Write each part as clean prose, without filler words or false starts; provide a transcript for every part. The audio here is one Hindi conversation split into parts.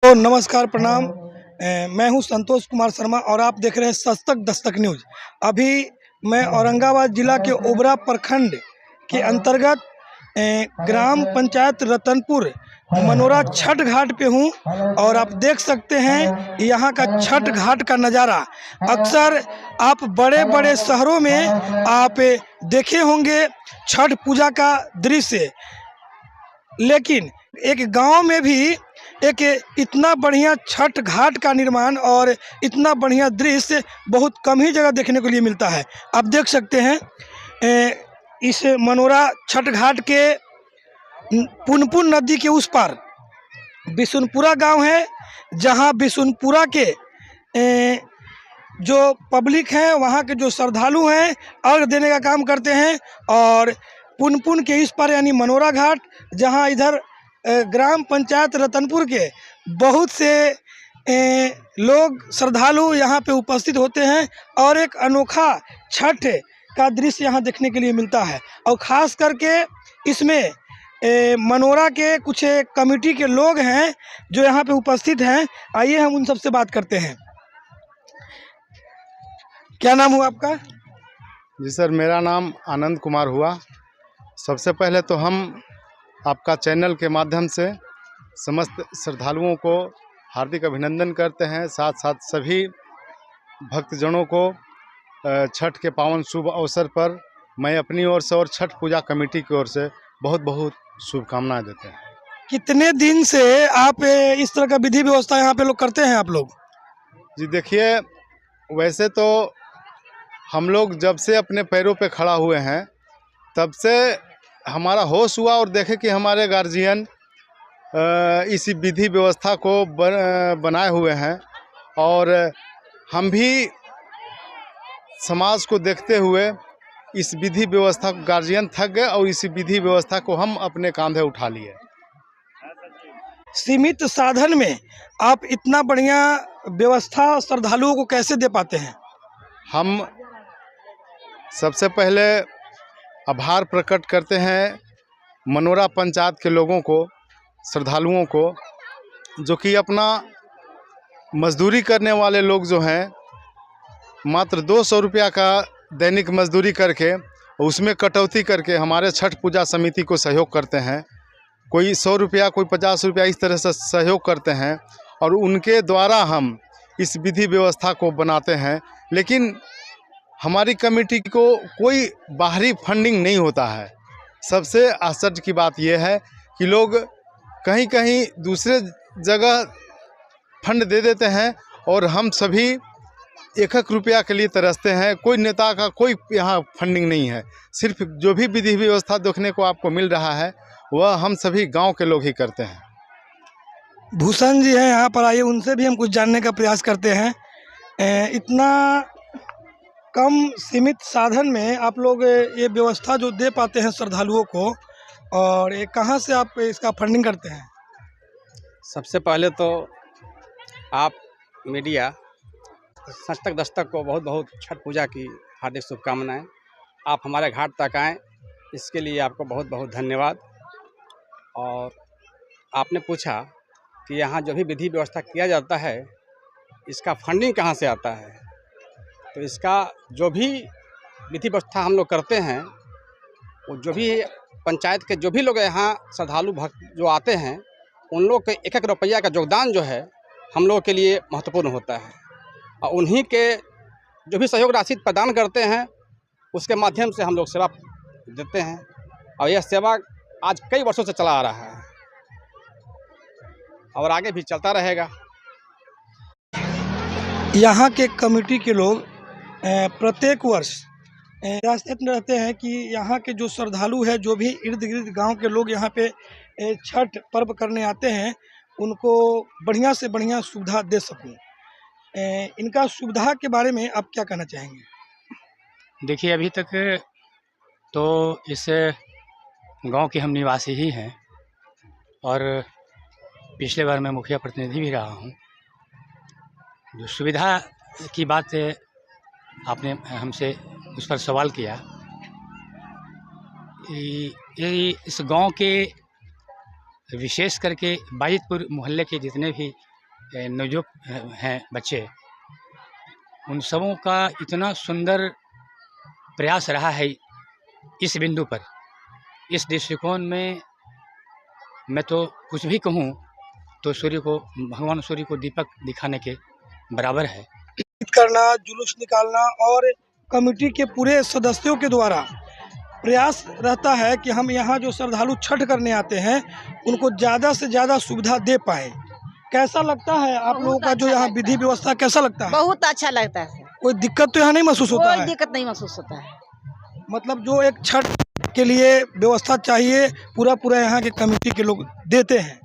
तो नमस्कार प्रणाम। मैं हूं संतोष कुमार शर्मा और आप देख रहे हैं सस्तक दस्तक न्यूज। अभी मैं औरंगाबाद जिला के ओबरा प्रखंड के अंतर्गत ग्राम पंचायत रतनपुर मनोरा छठ घाट पे हूं और आप देख सकते हैं यहां का छठ घाट का नज़ारा। अक्सर आप बड़े बड़े शहरों में आप देखे होंगे छठ पूजा का दृश्य, लेकिन एक गांव में भी एक इतना बढ़िया छठ घाट का निर्माण और इतना बढ़िया दृश्य बहुत कम ही जगह देखने को लिए मिलता है। आप देख सकते हैं इस मनोरा छठ घाट के पुनपुन नदी के उस पार बिशुनपुरा गांव है, जहां बिशुनपुरा के जो पब्लिक हैं, वहां के जो श्रद्धालु हैं अर्घ देने का काम करते हैं। और पुनपुन के इस पार यानी मनोरा घाट, जहां इधर ग्राम पंचायत रतनपुर के बहुत से लोग श्रद्धालु यहाँ पे उपस्थित होते हैं और एक अनोखा छठ का दृश्य यहाँ देखने के लिए मिलता है। और ख़ास करके इसमें मनोरा के कुछ कमेटी के लोग हैं जो यहाँ पे उपस्थित हैं। आइए हम उन सबसे बात करते हैं। क्या नाम हुआ आपका? जी सर, मेरा नाम आनंद कुमार हुआ। सबसे पहले तो हम आपका चैनल के माध्यम से समस्त श्रद्धालुओं को हार्दिक अभिनंदन करते हैं, साथ साथ सभी भक्तजनों को छठ के पावन शुभ अवसर पर मैं अपनी ओर से और छठ पूजा कमेटी की ओर से बहुत बहुत शुभकामनाएं देते हैं। कितने दिन से आप इस तरह का विधि व्यवस्था यहाँ पे लोग करते हैं आप लोग? जी देखिए, वैसे तो हम लोग जब से अपने पैरों पे खड़ा हुए हैं तब से हमारा होश हुआ और देखे कि हमारे गार्जियन इसी विधि व्यवस्था को बनाए हुए हैं और हम भी समाज को देखते हुए इस विधि व्यवस्था को गार्जियन थक गए और इसी विधि व्यवस्था को हम अपने कांधे उठा लिए। सीमित साधन में आप इतना बढ़िया व्यवस्था श्रद्धालुओं को कैसे दे पाते हैं? हम सबसे पहले आभार प्रकट करते हैं मनोरा पंचायत के लोगों को, श्रद्धालुओं को, जो कि अपना मजदूरी करने वाले लोग जो हैं मात्र 200 रुपया का दैनिक मजदूरी करके उसमें कटौती करके हमारे छठ पूजा समिति को सहयोग करते हैं। कोई 100 रुपया, कोई 50 रुपया, इस तरह से सहयोग करते हैं और उनके द्वारा हम इस विधि व्यवस्था को बनाते हैं। लेकिन हमारी कमेटी को कोई बाहरी फंडिंग नहीं होता है। सबसे आश्चर्य की बात यह है कि लोग कहीं कहीं दूसरे जगह फंड दे देते हैं और हम सभी एक एक रुपया के लिए तरसते हैं। कोई नेता का कोई यहाँ फंडिंग नहीं है। सिर्फ जो भी विधि व्यवस्था देखने को आपको मिल रहा है वह हम सभी गांव के लोग ही करते हैं। भूषण जी हैं यहाँ पर, आइए उनसे भी हम कुछ जानने का प्रयास करते हैं। इतना कम सीमित साधन में आप लोग ये व्यवस्था जो दे पाते हैं श्रद्धालुओं को, और ये कहाँ से आप इसका फंडिंग करते हैं? सबसे पहले तो आप मीडिया सस्तक दस्तक को बहुत बहुत छठ पूजा की हार्दिक शुभकामनाएं। आप हमारे घाट तक आएँ, इसके लिए आपको बहुत बहुत धन्यवाद। और आपने पूछा कि यहाँ जो भी विधि व्यवस्था किया जाता है इसका फंडिंग कहाँ से आता है, तो इसका जो भी विधि व्यवस्था हम लोग करते हैं वो जो भी पंचायत के जो भी लोग यहाँ श्रद्धालु भक्त जो आते हैं उन लोग के एक एक रुपया का योगदान जो है हम लोग के लिए महत्वपूर्ण होता है और उन्हीं के जो भी सहयोग राशि प्रदान करते हैं उसके माध्यम से हम लोग सेवा देते हैं और यह सेवा आज कई वर्षों से चला आ रहा है और आगे भी चलता रहेगा। यहाँ के कमेटी के लोग प्रत्येक वर्ष प्रयत्न रहते हैं कि यहाँ के जो श्रद्धालु है, जो भी इर्द गिर्द गांव के लोग यहाँ पे छठ पर्व करने आते हैं, उनको बढ़िया से बढ़िया सुविधा दे सकूं। इनका सुविधा के बारे में आप क्या कहना चाहेंगे? देखिए, अभी तक तो इस गांव के हम निवासी ही हैं और पिछले बार मैं मुखिया प्रतिनिधि भी रहा हूं। जो सुविधा की बात आपने हमसे उस पर सवाल किया, इस गांव के विशेष करके बाजितपुर मोहल्ले के जितने भी नवयुवक हैं बच्चे, उन सबों का इतना सुंदर प्रयास रहा है इस बिंदु पर। इस दृष्टिकोण में मैं तो कुछ भी कहूँ तो भगवान सूर्य को दीपक दिखाने के बराबर है। करना, जुलूस निकालना और कमेटी के पूरे सदस्यों के द्वारा प्रयास रहता है कि हम यहाँ जो श्रद्धालु छठ करने आते हैं उनको ज़्यादा से ज़्यादा सुविधा दे पाएँ। कैसा लगता है आप लोगों का जो यहाँ विधि व्यवस्था कैसा लगता है? बहुत अच्छा लगता है। कोई दिक्कत तो यहाँ नहीं महसूस होता कोई है? दिक्कत नहीं महसूस होता है। मतलब जो एक छठ के लिए व्यवस्था चाहिए पूरा यहाँ के कमेटी के लोग देते हैं।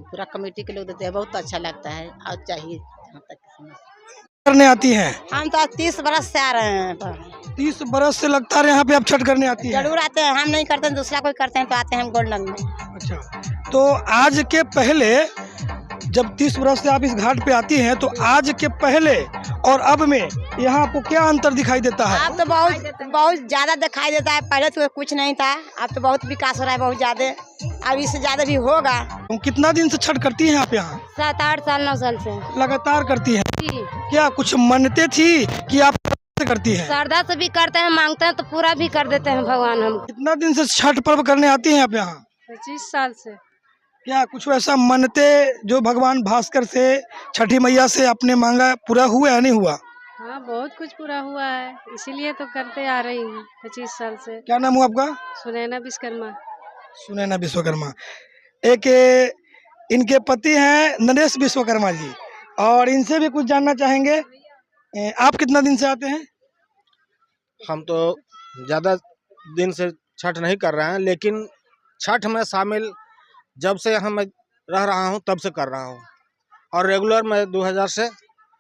पूरा कमेटी के लोग देते हैं, बहुत अच्छा लगता है और चाहिए। जहाँ तक करने आती हैं? हम तो 30 बरस से आ रहे हैं। 30 बरस से लगता है यहाँ पे आप छठ करने आती हैं? जरूर आते हैं, हम नहीं करते हैं, दूसरा कोई करते हैं तो आते हैं हम गोल्डन में। अच्छा, तो आज के पहले जब 30 बरस से आप इस घाट पे आती हैं तो आज के पहले और अब में यहाँ आपको क्या अंतर दिखाई देता है? अब तो बहुत ज्यादा दिखाई देता है। पहले तो कुछ नहीं था, अब तो बहुत विकास हो रहा है, बहुत ज्यादा। अब इससे ज्यादा भी होगा। तुम कितना दिन से छठ करती हैं आप यहाँ? 7-8 साल 9 साल से लगातार करती हैं? क्या कुछ मन्नतें थी कि आप करती हैं? श्रद्धा से भी करते हैं, मांगते हैं तो पूरा भी कर देते हैं भगवान। हम कितना दिन से छठ पर्व करने आती हैं आप यहाँ? 25 साल से। क्या कुछ ऐसा मन्नते जो भगवान भास्कर से, छठी मैया से आपने मांगा पूरा हुआ या नहीं हुआ? हाँ, बहुत कुछ पूरा हुआ है, इसीलिए तो करते आ रही हूँ 25 साल से। क्या नाम हुआ आपका? सुनैना विश्वकर्मा। सुनैना विश्वकर्मा। एक इनके पति हैं नरेश विश्वकर्मा जी, और इनसे भी कुछ जानना चाहेंगे। आप कितना दिन से आते हैं? हम तो ज़्यादा दिन से छठ नहीं कर रहे हैं, लेकिन छठ में शामिल जब से यहाँ मैं रह रहा हूँ तब से कर रहा हूँ, और रेगुलर मैं 2000 से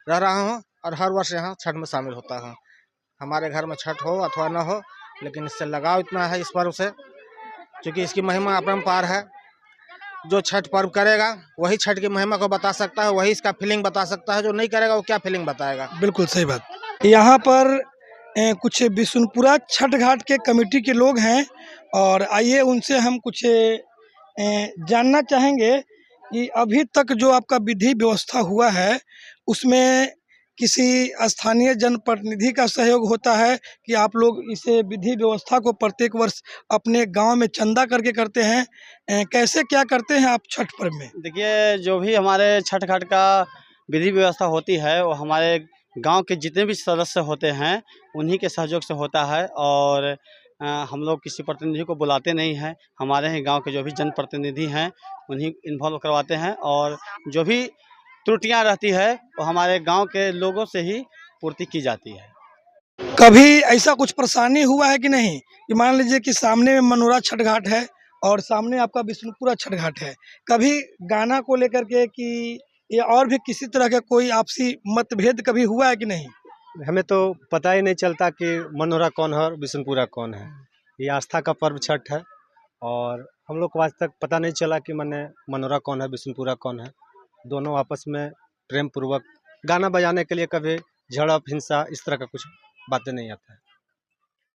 रह रहा हूँ और हर वर्ष यहाँ छठ में शामिल होता हूँ। हमारे घर में छठ हो अथवा न हो, लेकिन इससे लगाव इतना है इस पर्व से, क्योंकि इसकी महिमा अपरंपार है। जो छठ पर्व करेगा वही छठ की महिमा को बता सकता है, वही इसका फीलिंग बता सकता है। जो नहीं करेगा वो क्या फीलिंग बताएगा? बिल्कुल सही बात। यहाँ पर कुछ बिशुनपुरा छठ घाट के कमेटी के लोग हैं, और आइए उनसे हम कुछ जानना चाहेंगे कि अभी तक जो आपका विधि व्यवस्था हुआ है उसमें किसी स्थानीय जनप्रतिनिधि का सहयोग होता है कि आप लोग इसे विधि व्यवस्था को प्रत्येक वर्ष अपने गांव में चंदा करके करते हैं? कैसे क्या करते हैं आप छठ पर्व में? देखिए, जो भी हमारे छठ घाट का विधि व्यवस्था होती है वो हमारे गांव के जितने भी सदस्य होते हैं उन्हीं के सहयोग से होता है, और हम लोग किसी प्रतिनिधि को बुलाते नहीं हैं। हमारे ही गांव के जो भी जनप्रतिनिधि हैं उन्हीं इन्वॉल्व करवाते हैं, और जो भी त्रुटियां रहती है वो हमारे गांव के लोगों से ही पूर्ति की जाती है। कभी ऐसा कुछ परेशानी हुआ है कि नहीं, कि मान लीजिए कि सामने में मनोरा छठ घाट है और सामने आपका बिशुनपुरा छठ घाट है, कभी गाना को लेकर के कि या और भी किसी तरह का कोई आपसी मतभेद कभी हुआ है कि नहीं? हमें तो पता ही नहीं चलता कि मनोरा कौन है और बिशुनपुरा कौन है। ये आस्था का पर्व छठ है, और हम लोग को आज तक पता नहीं चला कि मनोरा कौन है, बिशुनपुरा कौन है। दोनों आपस में प्रेम पूर्वक गाना बजाने के लिए कभी झड़प, हिंसा, इस तरह का कुछ बातें नहीं आता है।